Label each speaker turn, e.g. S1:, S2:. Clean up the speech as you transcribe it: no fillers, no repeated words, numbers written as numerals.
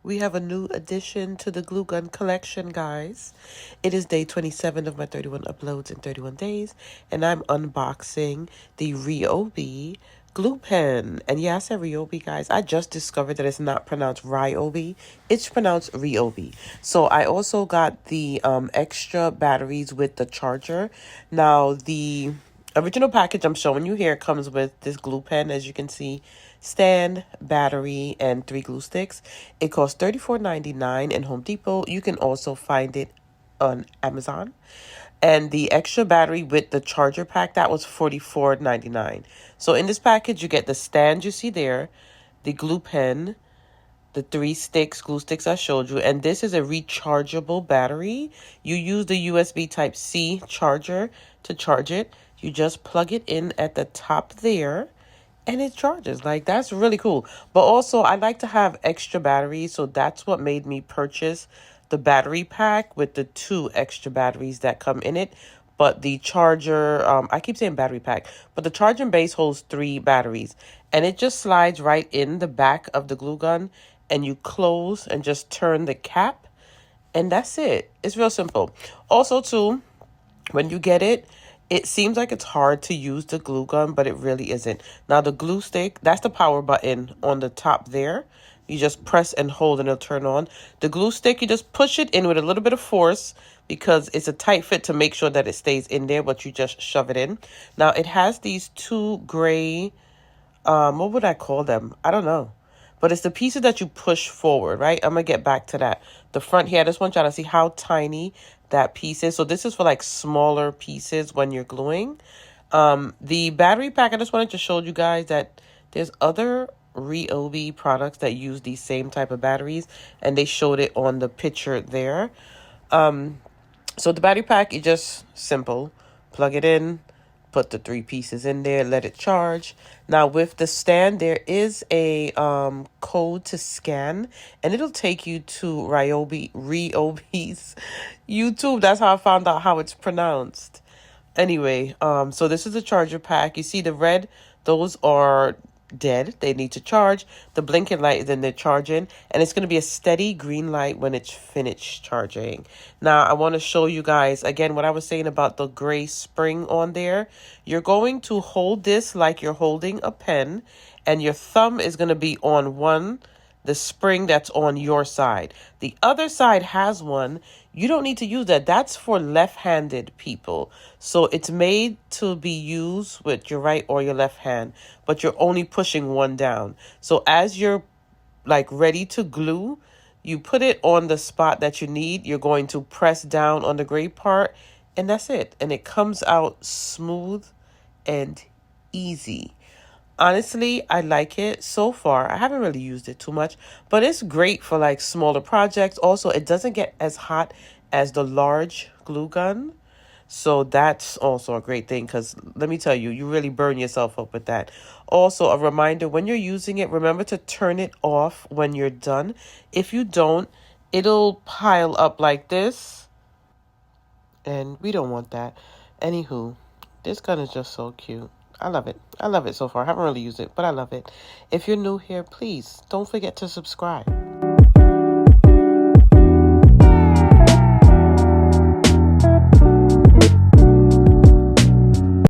S1: We have a new addition to the glue gun collection, guys. It is day 27 of my 31 uploads in 31 days, and I'm unboxing the Ryobi Glue Pen. And yeah, I said Ryobi, guys. I just discovered that it's not pronounced Ryobi. It's pronounced Ryobi. So I also got the extra batteries with the charger. Now, the original package I'm showing you here comes with this glue pen, as you can see, stand, battery, and 3 glue sticks. It costs $34.99 in Home Depot. You can also find it on Amazon. And the extra battery with the charger pack, that was $44.99. So in this package, you get the stand you see there, the glue pen, the 3 glue sticks I showed you, and this is a rechargeable battery. You use the USB Type-C charger to charge it. You just plug it in at the top there, and it charges. Like, that's really cool. But also, I like to have extra batteries, so that's what made me purchase the battery pack with the 2 extra batteries that come in it. But the charger, I keep saying battery pack, but the charging base holds 3 batteries, and it just slides right in the back of the glue gun, and you close and just turn the cap, and that's it. It's real simple. Also, too, when you get it, it seems like it's hard to use the glue gun, but it really isn't. Now, the glue stick, that's the power button on the top there. You just press and hold and it'll turn on. The glue stick, you just push it in with a little bit of force because it's a tight fit to make sure that it stays in there, but you just shove it in. Now, it has these 2 gray, what would I call them? I don't know. But it's the pieces that you push forward, right? I'm going to get back to that. The front here, I just want y'all to see how tiny that piece is. So this is for like smaller pieces when you're gluing. The battery pack, I just wanted to show you guys that there's other Ryobi products that use these same type of batteries, and they showed it on the picture there. So the battery pack is just simple. Plug it in, put the 3 pieces in there, let it charge. Now with the stand, there is a code to scan, and it'll take you to Ryobi's YouTube. That's how I found out how it's pronounced. Anyway, so this is a charger pack. You see the red, those are dead. They need to charge. The blinking light is in there charging, and it's going to be a steady green light when it's finished charging. Now, I want to show you guys, again, what I was saying about the gray spring on there. You're going to hold this like you're holding a pen, and your thumb is going to be on the spring that's on your side. The other side has one. You don't need to use that. That's for left-handed people. So it's made to be used with your right or your left hand, but you're only pushing one down. So as you're like ready to glue, you put it on the spot that you need. You're going to press down on the gray part, and that's it. And it comes out smooth and easy. Honestly, I like it so far. I haven't really used it too much, but it's great for like smaller projects. Also, it doesn't get as hot as the large glue gun. So that's also a great thing because let me tell you, you really burn yourself up with that. Also, a reminder, when you're using it, remember to turn it off when you're done. If you don't, it'll pile up like this, and we don't want that. Anywho, this gun is just so cute. I love it. I love it so far. I haven't really used it, but I love it. If you're new here, please don't forget to subscribe.